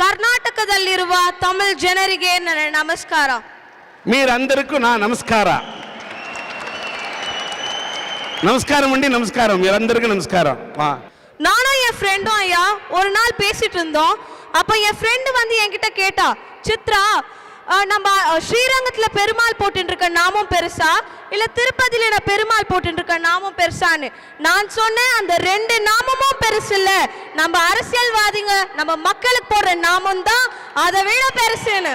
ಕರ್ನಾಟಕದಲ್ಲಿರುವ ತಮಿಳ್ ಜನರಿಗೆ ನನ್ನ ನಮಸ್ಕಾರ. మీరందరికీ నా నమస్కారం. நமஸ்காரம் அண்டி நமஸ்காரம். மீரந்தருக்கு நமஸ்காரம். நானும் என் ஃப்ரெண்டும் ஐயா ஒரு நாள் பேசிட்டு இருந்தோம். அப்ப என் ஃப்ரெண்டு வந்து என்கிட்ட கேட்டா, சித்ரா நம்ம ஸ்ரீரங்கத்துல பெருமாள் போட்டு இருக்க நாமும் பெருசா இல்ல திருப்பதியில பெருமாள் போட்டு இருக்க நாமும் பெருசான்னு. நான் சொன்னேன், அந்த ரெண்டு நாமமும் பெருசு இல்ல, நம்ம அரசியல்வாதிங்க நம்ம மக்களுக்கு போடுற நாமம் தான் அதை விட பெருசுன்னு.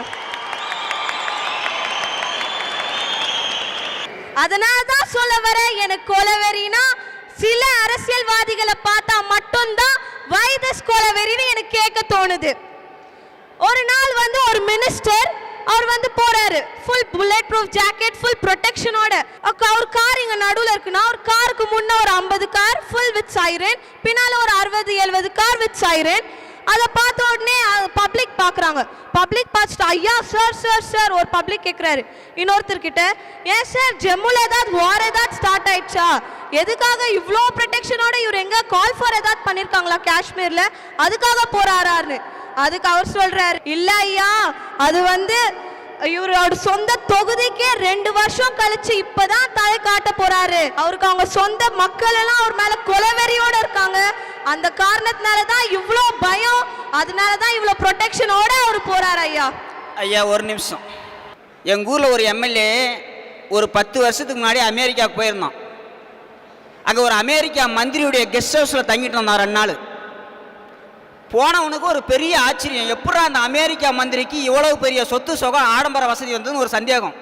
அதனாலதான் சொல்ல வர, எனக்கு கொலவெறினா சில அரசியல்வாதிகளை பார்த்தா மட்டும்தான் வைதஸ் கொலவெறின்னு எனக்கு கேட்க தோணுது. ஒரு நாள் வந்து ஒரு மினிஸ்டர் அவர் வந்து போறாரு, full bullet proof jacket, full ப்ரொடெக்ஷனோட. அவர் கார் இங்க நடுவில் இருக்குன்னா, ஒரு காருக்கு முன்ன ஒரு 50 கார் ஃபுல் வித் சைரன், பின்னால ஒரு 60-70 கார் வித் சைரன். அதை பார்த்த உடனே பப்ளிக் பார்க்குறாங்க. பப்ளிக் பார்த்துட்டு, ஐயா சார் சார் சார் ஒரு பப்ளிக் கேட்குறாரு இன்னொருத்தர்கிட்ட, ஏன் சார் ஜம்முல ஏதாவது வார் ஏதாவது ஸ்டார்ட் ஆயிடுச்சா, எதுக்காக இவ்வளோ ப்ரொடெக்ஷனோட இவர் எங்க கால் ஃபார் ஏதாவது பண்ணியிருக்காங்களா காஷ்மீர்ல, அதுக்காக போறாரான்னு. அதுக்கு அவர் சொல்றாரு, இல்ல ஐயா அது வந்து இவரோட சொந்த தொகுதிக்கே 2 வருஷம் கழிச்சு இப்பதான் தலை காட்ட போறாரு. அவருக்கு அவங்க சொந்த மக்கள் எல்லாம் அவர் மேல கொலவெறியோட இருக்காங்க. அந்த காரணத்தினாலதான் இவ்வளோ பயம், அதனாலதான் இவ்வளோ ப்ரொடெக்ஷனோட அவர் போறாரு. ஐயா ஐயா ஒரு நிமிஷம். எங்கள் ஊரில் ஒரு எம்எல்ஏ ஒரு 10 வருஷத்துக்கு முன்னாடி அமெரிக்காவுக்கு போயிருந்தான். அங்கே ஒரு அமெரிக்கா மந்திரியுடைய கெஸ்ட் ஹவுஸில் தங்கிட்டு இருந்தான் 2 நாள். போனவனுக்கு ஒரு பெரிய ஆச்சரியம், எப்படா அந்த அமெரிக்கா மந்திரிக்கு இவ்வளவு பெரிய சொத்து சுகம் ஆடம்பர வசதி வந்ததுன்னு ஒரு சந்தேகம்.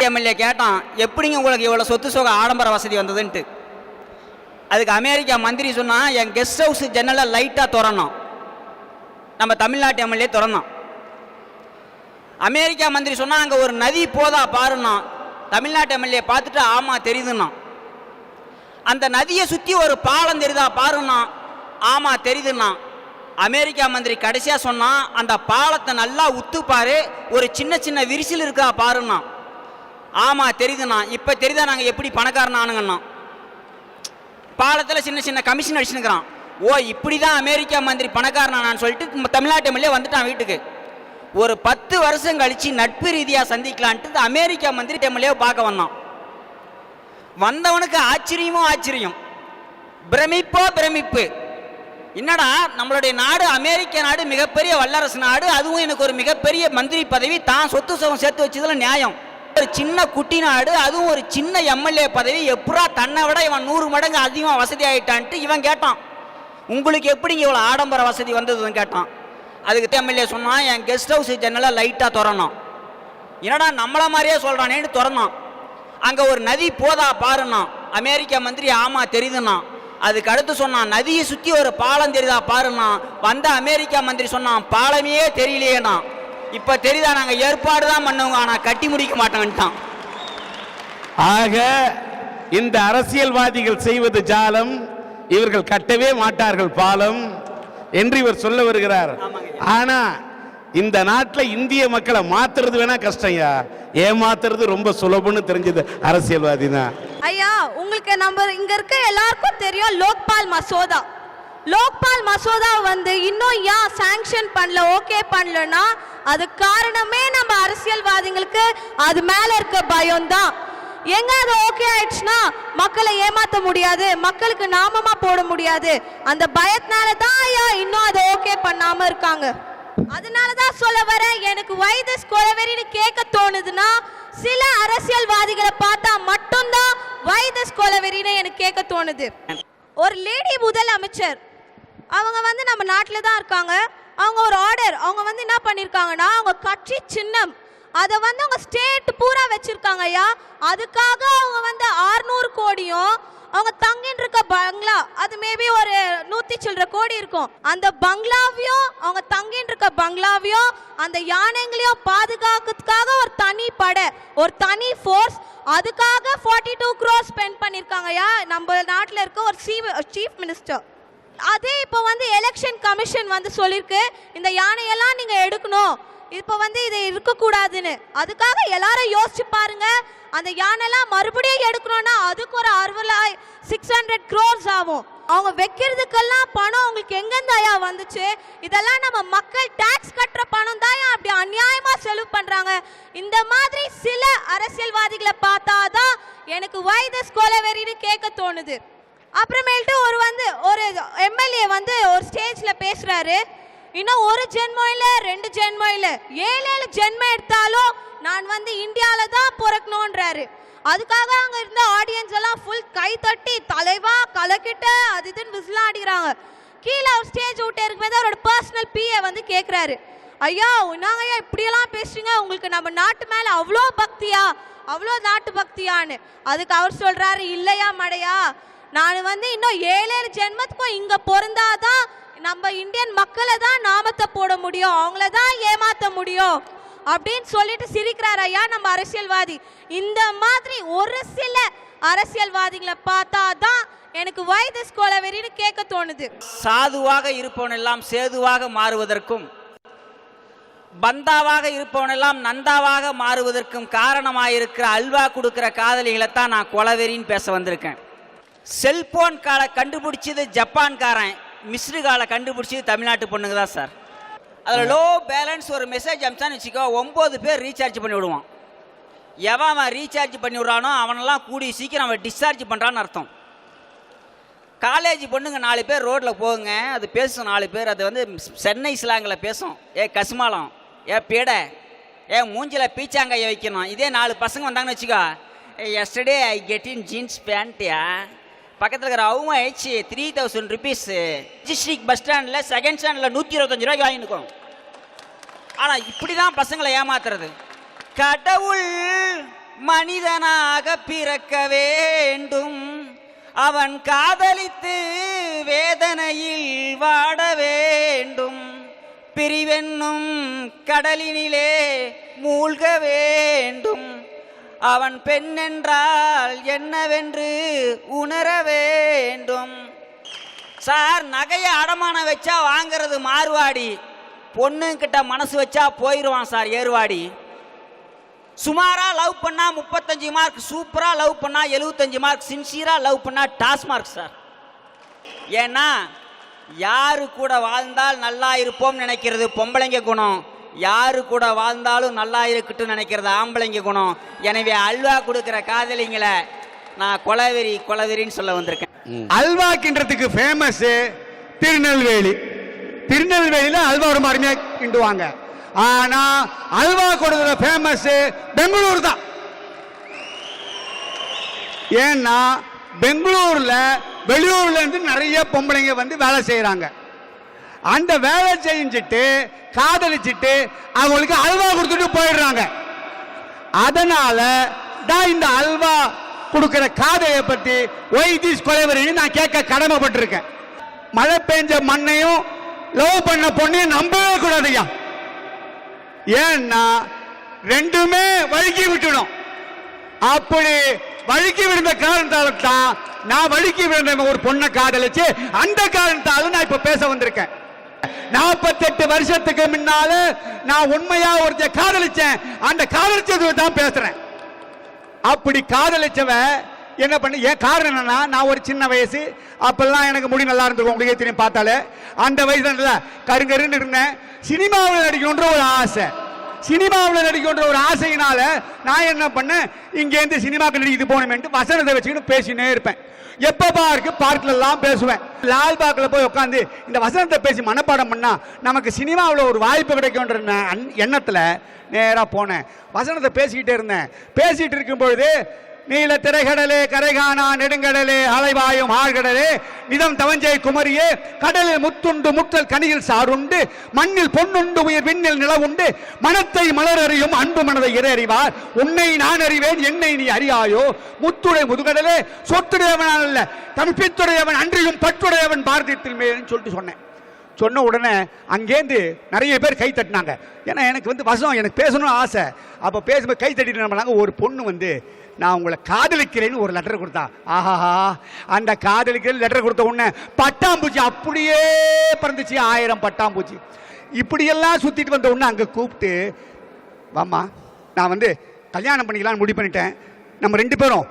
எம்எல்ஏ கேட்டான், எப்படிங்க உங்களுக்கு இவ்வளோ சொத்து சுகம் ஆடம்பர வசதி வந்ததுன்ட்டு. அதுக்கு அமெரிக்கா மந்திரி சொன்னால், என் கெஸ்ட் ஹவுஸ் ஜன்னலை லைட்டாக திறனோம். நம்ம தமிழ்நாட்டு எம்எல்ஏ திறந்தோம். அமெரிக்கா மந்திரி சொன்னால், அங்கே ஒரு நதி போதா பாருன்னா. தமிழ்நாட்டு எம்எல்ஏ பார்த்துட்டு, ஆமாம் தெரியுதுன்னா. அந்த நதியை சுற்றி ஒரு பாலம் தெரியுதா பாருன்னா. ஆமாம் தெரியுதுண்ணா. அமெரிக்கா மந்திரி கடைசியாக சொன்னால், அந்த பாலத்தை நல்லா உத்துப்பாரு, ஒரு சின்ன சின்ன விரிசல் இருக்கா பாருண்ணா. ஆமாம் தெரியுதுண்ணா. இப்போ தெரியுதா நாங்கள் எப்படி பணக்காரன் ஆனுங்கண்ணா. பாலத்தில் சின்ன சின்ன கமிஷன் அடிச்சுனுக்கிறான். ஓ இப்படி தான் அமெரிக்கா மந்திரி பணக்காரனான்னு சொல்லிட்டு தமிழ்நாட்டு எம்எல்ஏ வந்துட்டான் வீட்டுக்கு. ஒரு 10 வருஷம் கழித்து நட்பு ரீதியாக சந்திக்கலான்ட்டு அமெரிக்கா மந்திரி எம்எல்ஏவை பார்க்க வந்தான். வந்தவனுக்கு ஆச்சரியமோ ஆச்சரியம், பிரமிப்போ பிரமிப்பு. என்னடா நம்மளுடைய நாடு அமெரிக்க நாடு, மிகப்பெரிய வல்லரசு நாடு, அதுவும் எனக்கு ஒரு மிகப்பெரிய மந்திரி பதவி, தான் சொத்து சுகம் சேர்த்து வச்சதுல நியாயம். ஒரு சின்ன குட்டி நாடு, அதுவும் ஒரு சின்ன எம்எல்ஏ பதவி, எப்படா தன்னை விட இவன் 100 மடங்கு அதிகமாக வசதி ஆகிட்டான்ட்டு இவன் கேட்டான். உங்களுக்கு எப்படிங்க இவ்வளோ ஆடம்பர வசதி வந்ததுன்னு கேட்டான். அதுக்கு எம்எல்ஏ சொன்னான், என் கெஸ்ட் ஹவுஸ் ஜன்னலை லைட்டாக திறனோம். என்னடா நம்மளை மாதிரியே சொல்கிறானேன்னு திறனான். அங்கே ஒரு நதி போதா பாருன்னா. அமெரிக்கா மந்திரி ஆமாம் தெரியுதுண்ணா. அதுக்கு அடுத்து சொன்னான், நதியை சுற்றி ஒரு பாலம் தெரியுதா பாருன்னா. வந்த அமெரிக்கா மந்திரி சொன்னான், பாலமே தெரியலையேண்ணா. இப்போ தெரியுதா, நாங்கள் ஏற்பாடு தான் பண்ணுவோங்க, ஆனால் கட்டி முடிக்க மாட்டோம்ட்டான். ஆக இந்த அரசியல்வாதிகள் செய்வது ஜாலம், இவர்கள் கட்டவே மாட்டார்கள் பாலம் என்று இவர் சொல்ல வருகிறார். ஆனா இந்த நாட்டில் இந்திய மக்களை மாத்துறது வேணா கஷ்டம்யா, ஏமாத்துறது ரொம்ப சுலபம்னு தெரிஞ்சது அரசியல்வாதி தான். ஐயா உங்களுக்கு நம்ம இங்க இருக்க எல்லாருக்கும் தெரியும் லோக்பால் மசோதா. லோக்பால் மசோதா வந்து இன்னும் ஏன் சாங்ஷன் பண்ணல, ஓகே பண்ணலன்னா அது காரணமே நம்ம அரசியல்வாதிகளுக்கு அது மேல இருக்க பயம் தான். எங்க அது ஓகே ஆயிடுச்சுன்னா மக்களை ஏமாத்த முடியாது, மக்களுக்கு நாமமா போட முடியாது, அந்த பயத்தினால தான் ஐயா இன்னும் அதை ஓகே பண்ணாம இருக்காங்க. அதனாலதான் சொல்ல வர, எனக்கு வைதஸ் கொலவெறின்னு கேட்க தோணுதுன்னா சில அரசியல்வாதிகளை பார்த்தா மட்டும்தான் வைதஸ் கொலவெறின்னு எனக்கு கேட்க தோணுது. ஒரு லேடி முதலமைச்சர் அவங்க வந்து நம்ம நாட்டில் தான் இருக்காங்க. அவங்க ஒரு ஆர்டர், அவங்க வந்து என்ன பண்ணியிருக்காங்கன்னா, அவங்க கட்சி சின்னம் அதை வந்து அவங்க ஸ்டேட் பூரா வச்சிருக்காங்க ஐயா. அதுக்காக அவங்க வந்து 600 கோடியும், அவங்க தங்கின்னு இருக்க பங்களா அது மேபி ஒரு 100 சில்லற கோடி இருக்கும், அந்த பங்களாவையும் அவங்க தங்கின்னு இருக்க பங்களாவையும் அந்த யானைங்களையும் பாதுகாக்கிறதுக்காக ஒரு தனி படை, ஒரு தனி ஃபோர்ஸ், அதுக்காக 42 crores ஸ்பெண்ட் பண்ணியிருக்காங்க ஐயா நம்ம நாட்டில் இருக்க ஒரு சீஃப் மினிஸ்டர். அதே இப்போ வந்து எலெக்ஷன் கமிஷன் வந்து சொல்லியிருக்கு, இந்த யானையெல்லாம் நீங்கள் எடுக்கணும், இப்போ வந்து இது இருக்கக்கூடாதுன்னு. அதுக்காக எல்லாரும் யோசிச்சு பாருங்க, அந்த யானைலாம் மறுபடியும் எடுக்கணும்னா அதுக்கு ஒரு 600 crores ஆகும். அவங்க வைக்கிறதுக்கெல்லாம் பணம் உங்களுக்கு எங்கேருந்து ஐயா வந்துச்சு? இதெல்லாம் நம்ம மக்கள் டாக்ஸ் கட்டுற பணம் தான் அப்படி அநியாயமா செலவு பண்றாங்க. இந்த மாதிரி சில அரசியல்வாதிகளை பார்த்தாதான் எனக்கு வைதஸ் கொலவெறின்னு கேட்க தோணுது. அப்புறமேல்ட்டு ஒரு எம்எல்ஏ ஒரு ஸ்டேஜ்ல பேசுறாரு, இன்னும் ஒரு ஜென்மம் இல்ல 2 ஜென்மம் இல்ல 7 ஜென்மம் எடுத்தாலும் நான் இந்தியால தான் பிறக்கணும்ன்றாரு. அதுக்காக அங்க இருந்த ஆடியன்ஸ் எல்லாம் ஃபுல் கை தட்டி தலைவா கலக்கிட்ட அது இதுன்னு விசில் அடிக்கிறாங்க. கீழே ஒரு ஸ்டேஜ் விட்டு இருக்கும்போது அவரோட பர்சனல் பிஏ கேட்குறாரு, ஐயா நாங்க ஐயா இப்படியெல்லாம் பேசுறீங்க, உங்களுக்கு நம்ம நாட்டு மேல அவ்வளோ பக்தியா அவ்வளோ நாட்டு பக்தியான்னு. அதுக்கு அவர் சொல்றாரு, இல்லையா மடையா, நான் இன்னும் 7 ஜென்மத்துக்கும் இங்க பிறந்தாதான் நம்ம இந்தியன் மக்களை தான் நாமத்தை போட முடியும், அவங்கள தான் ஏமாத்த முடியும் அப்படின்னு சொல்லிட்டு சிரிக்கிறார் ஐயா நம்ம அரசியல்வாதி. இந்த மாதிரி ஒரு சில அரசியல்வாதிகளை பார்த்தாதான் எனக்கு வைதஸ் கொலவெறின்னு கேட்க தோணுது. சாதுவாக இருப்பவனெல்லாம் சேதுவாக மாறுவதற்கும் பந்தாவாக இருப்பவனெல்லாம் நந்தாவாக மாறுவதற்கும் காரணமாயிருக்கிற அல்வா கொடுக்கிற காதலிகளைத்தான் நான் கொலவெறின்னு பேச வந்திருக்கேன். செல்போன் காலை கண்டுபிடிச்சது ஜப்பான்காரன், மிஸ்டு காலை கண்டுபிடிச்சது தமிழ்நாட்டு பொண்ணுங்க தான் சார். அதில் லோ பேலன்ஸ் ஒரு மெசேஜ் அனுப்பிச்சான்னு வச்சுக்கோ, 9 பேர் ரீசார்ஜ் பண்ணி விடுவான். அவன் ரீசார்ஜ் பண்ணி விட்றானோ அவனெல்லாம் கூடி சீக்கிரம் அவன் டிஸ்சார்ஜ் பண்ணுறான்னு அர்த்தம். காலேஜ் பொண்ணுங்க 4 பேர் ரோட்டில் போகுங்க, அது பேசும் 4 பேர், அது சென்னை ஸ்லாங்கில் பேசும். ஏ கசுமாலம், ஏ பேட, ஏ மூஞ்சில் பீச்சாங்கையை வைக்கணும். இதே 4 பசங்க வந்தாங்கன்னு வச்சுக்கோ, yesterday I get in jeans பேண்ட்டியா, பக்கத்தில் இருக்கிற அவங்க ஆயிடுச்சு 3000 ருபீஸ், டிஸ்ட்ரிக்ட் பஸ் ஸ்டாண்டில் செகண்ட் ஸ்டாண்டில் 125 ரூபாய்க்கு வாங்கினுக்கும். ஆனால் இப்படி தான் பசங்களை ஏமாத்துறது. கடவுள் மனிதனாக பிறக்க வேண்டும், அவன் காதலித்து வேதனையில் வாட வேண்டும், பிரிவென்னும் கடலினிலே மூழ்க வேண்டும், அவன் பெண் என்றால் என்னவென்று உணர வேண்டும். சார், நகையை அடமானம் வச்சா வாங்கிறது மார்வாடி, பொண்ணுங்கிட்ட மனசு வச்சா போயிடுவான் சார் ஏர்வாடி. சுமாரா லவ் பண்ணா 35 மார்க், சூப்பரா லவ் பண்ணா 75 மார்க், சின்சியரா லவ் பண்ணா டாஸ் மார்க் சார். ஏன்னா யாரு கூட வாழ்ந்தால் நல்லா இருப்போம் நினைக்கிறது பொம்பளைங்க குணம், யாரு கூட வாழ்ந்தாலும் நல்லா இருக்கட்டும் நினைக்கிறது ஆம்பளைங்க குணம். எனவே அல்வா கொடுக்கிற காதலிங்களை நான் கொலவெறின்னு சொல்ல வந்திருக்கேன். அல்வா கிண்டுறதுக்கு ஃபேமஸ் திருநெல்வேலி. திருநெல்வேலியில அல்வா ரொம்ப அருமையா கிண்டுவாங்க. ஆனா அல்வா கொடுக்கிற ஃபேமஸ் பெங்களூர் தான். ஏன்னா பெங்களூர்ல வெளியூர்ல இருந்து நிறைய பொம்பளைங்க வேலை செய்யறாங்க. அந்த வேலை செஞ்சுட்டு காதலிச்சுட்டு அவங்களுக்கு அல்வா கொடுத்துட்டு போயிடுறாங்க. அதனால தான் இந்த அல்வா கொடுக்கிற காதலை பத்தி வைதிஸ் கொலைவெறின்னு நான் கேட்க கடமைப்பட்டிருக்கேன். மழை பெஞ்ச மண்ணையும் லவ் பண்ண பொண்ணையும் நம்பவே கூடாதுயா. ஏன்னா ரெண்டுமே வழுக்கி விட்டுடும். அப்படி வழுக்கி விழுந்த காரணத்தால தான் நான் வழுக்கி விழுந்த ஒரு பொண்ணை காதலிச்சு அந்த காரணத்தால நான் இப்ப பேச வந்திருக்கேன். 48 வருஷத்துக்கு முன்னால நான் உண்மையா ஒருத்த காதலிச்சேன். அந்த காதலிச்சது தான் பேசுறேன். அப்படி காதலிச்சவ என்ன பண்ணி, ஏன் காரணம் என்னன்னா, நான் ஒரு சின்ன வயசு, அப்பெல்லாம் எனக்கு முடி நல்லா இருந்திருக்கும், உங்களுக்கு தெரியும் பார்த்தாலே. அந்த வயசுல கருங்கருன்னு இருந்தேன். சினிமாவில் நடிக்கணுன்ற ஒரு ஆசை, சினிமாவில் நடிக்கின்ற ஒரு ஆசையினால நான் என்ன பண்ணேன், இங்கேருந்து சினிமாக்கு நடிக்கிட்டு போகணுமென்ட்டு வசனத்தை வச்சுக்கிட்டு பேசினே இருப்பேன். எப்போ பார்க்ல எல்லாம் பேசுவேன். லால்பாக்கில் போய் உட்காந்து இந்த வசனத்தை பேசி மனப்பாடம் பண்ணா நமக்கு சினிமாவில் ஒரு வாய்ப்பு கிடைக்கும்ன்ற எண்ணத்தில் நேராக போனேன். வசனத்தை பேசிக்கிட்டே இருந்தேன். பேசிட்டு இருக்கும் பொழுது, நீல திரைக்கடலே கரைகானா நெடுங்கடலே அலைவாயும் ஆழ்கடலே நிதம் தவஞ்சை குமரியே கடலில் முத்துண்டு முற்றல் கனியில் சாருண்டு மண்ணில் பொன்னுண்டு உயிர் விண்ணில் நிலவுண்டு மனத்தை மலர் அறியும் அன்பு மனதை இறை அறிவார் உன்னை நான் அறிவேன் என்னை நீ அறியாயோ முத்துடைய முதுகடலே சொத்துடையவன் அல்ல தம்பித்துடையவன் அன்றியும் பற்றுடையவன் பாரதத்தில் மேலும் சொல்லிட்டு சொன்னேன். சொன்ன உடனே அங்கேருந்து நிறைய பேர் கை தட்டினாங்க. ஏன்னா எனக்கு வசனம், எனக்கு பேசணும்னு ஆசை. அப்போ பேசும்போது கை தட்டிட்டு நம்மளாங்க. ஒரு பொண்ணு நான் உங்களை காதலிக்கிறேன்னு ஒரு லெட்டர் கொடுத்தா. ஆஹாஹா, அந்த காதலிக்கிறேன் லெட்டர் கொடுத்த உடனே பட்டாம்பூச்சி அப்படியே பறந்துச்சு. 1000 பட்டாம்பூச்சி இப்படியெல்லாம் சுற்றிட்டு வந்த உடனே அங்கே கூப்பிட்டு, வாம்மா நான் கல்யாணம் பண்ணிக்கலான்னு முடிவு பண்ணிட்டேன். நம்ம 2 பேரும்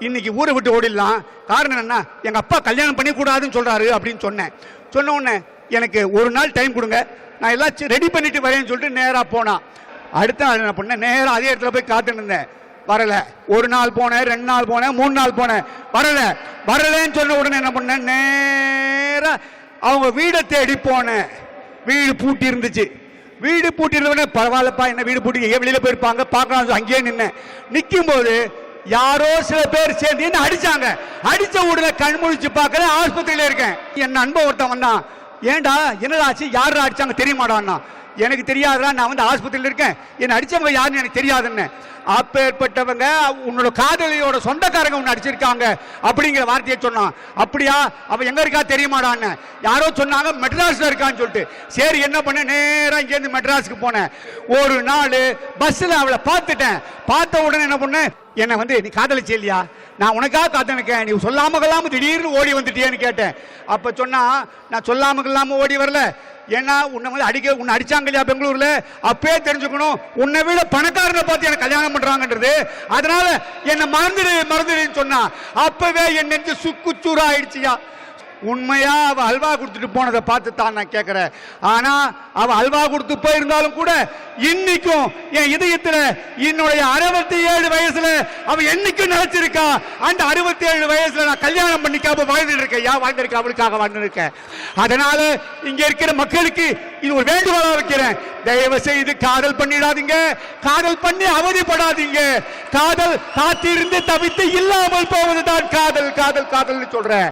இன்னைக்கு ஊரை விட்டு ஓடிடலாம். காரணம் என்ன, எங்க அப்பா கல்யாணம் பண்ணி கூடாதுன்னு சொல்றாரு அப்படின்னு சொன்னேன். சொன்ன உடனே எனக்கு ஒரு நாள் டைம் கொடுங்க, நான் எல்லாம் ரெடி பண்ணிட்டு வரேன்னு சொல்லிட்டு நேரா போனான். அடுத்த நாள் என்ன பண்ணேன், நேரா அதே இடத்துல போய் காத்துட்டு இருந்தேன். வரல. ஒரு நாள் போனேன், 2 நாள் போனேன், 3 நாள் போனேன், வரலன்னு சொன்ன உடனே என்ன பண்ணேன், நேரா அவங்க வீடை தேடி போனேன். வீடு பூட்டி இருந்துச்சு. வீடு பூட்டி இருந்தவொடனே பரவாயில்லப்பா, என்ன வீடு பூட்டி வெளியில போயிருப்பாங்க பார்க்கலாம், அங்கேயே நின்னேன். நிற்கும் போது யாரோ சில பேர் சேர்ந்து என்ன அடிச்சாங்க. அடிச்ச உடனே கண் முழிச்சு பார்க்கறேன், ஆஸ்பத்திரியில இருக்கேன். என் நண்பன் ஒருத்தன் வந்தான். ஏண்டா என்னடா ஆச்சு, யாரா அடிச்சாங்க தெரியுமாடான்னா. எனக்கு தெரியாதுடா, நான் வந்து ஆஸ்பத்திரியில் இருக்கேன், என்ன அடிச்சவங்க யாருன்னு எனக்கு தெரியாதுன்னு. அப்பேற்பட்டவங்க உன்னோட காதலியோட சொந்தக்காரங்க உன்னை அடிச்சிருக்காங்க அப்படிங்கிற வார்த்தையை சொன்னான். அப்படியா, அவ எங்க இருக்கா தெரியுமாடான்னு. யாரோ சொன்னாங்க மெட்ராஸ்ல இருக்கான்னு சொல்லிட்டு. சரி என்ன பண்ண, நேரம் இங்கேருந்து மெட்ராஸுக்கு போனேன். ஒரு நாள் பஸ்ஸில் அவளை பார்த்துட்டேன். பார்த்த உடனே என்ன பண்ணேன், என்னை வந்து நீ காதலிச்சு இல்லையா, நான் உனக்காக காத்தனுக்கேன், நீ சொல்லாம கொள்ளாம திடீர்னு ஓடி வந்துட்டியேன்னு கேட்டேன். அப்ப சொன்னா, நான் சொல்லாம கொள்ளாம ஓடி வரல, ஏன்னா உன்னை வந்து உன்னை அடிச்சாங்க இல்லையா பெங்களூர்ல, அப்பே தெரிஞ்சுக்கணும் உன்னை விட பணக்காரனை பார்த்து எனக்கு கல்யாணம் பண்றாங்கன்றது, அதனால என்னை மறந்துடுன்னு சொன்னா. அப்பவே என் நெஞ்சு சுக்குச்சூரா ஆயிடுச்சியா. உண்மையா அவ அல்வா கொடுத்துட்டு போனதை பார்த்து தான் நான் கேட்கிறேன். ஆனா அவ அல்வா கொடுத்து போயிருந்தாலும் கூட இன்னைக்கும் என் இதயத்துல என்னுடைய 67 வயசுல அவ என்னைக்கும் நினைச்சிருக்கா. அந்த 67 வயசுல நான் கல்யாணம் பண்ணிக்காம வாழ்ந்துட்டு இருக்கேன், அவளுக்காக வாழ்ந்துருக்கேன். அதனால இங்க இருக்கிற மக்களுக்கு இது ஒரு வேண்டுகோளா வைக்கிறேன், தயவு செய்து காதல் பண்ணிடாதீங்க, காதல் பண்ணி அவதிப்படாதீங்க. காதல் காத்திருந்து தவித்து இல்லாமல் போவதுதான் காதல். காதல் காதல்னு சொல்றேன்.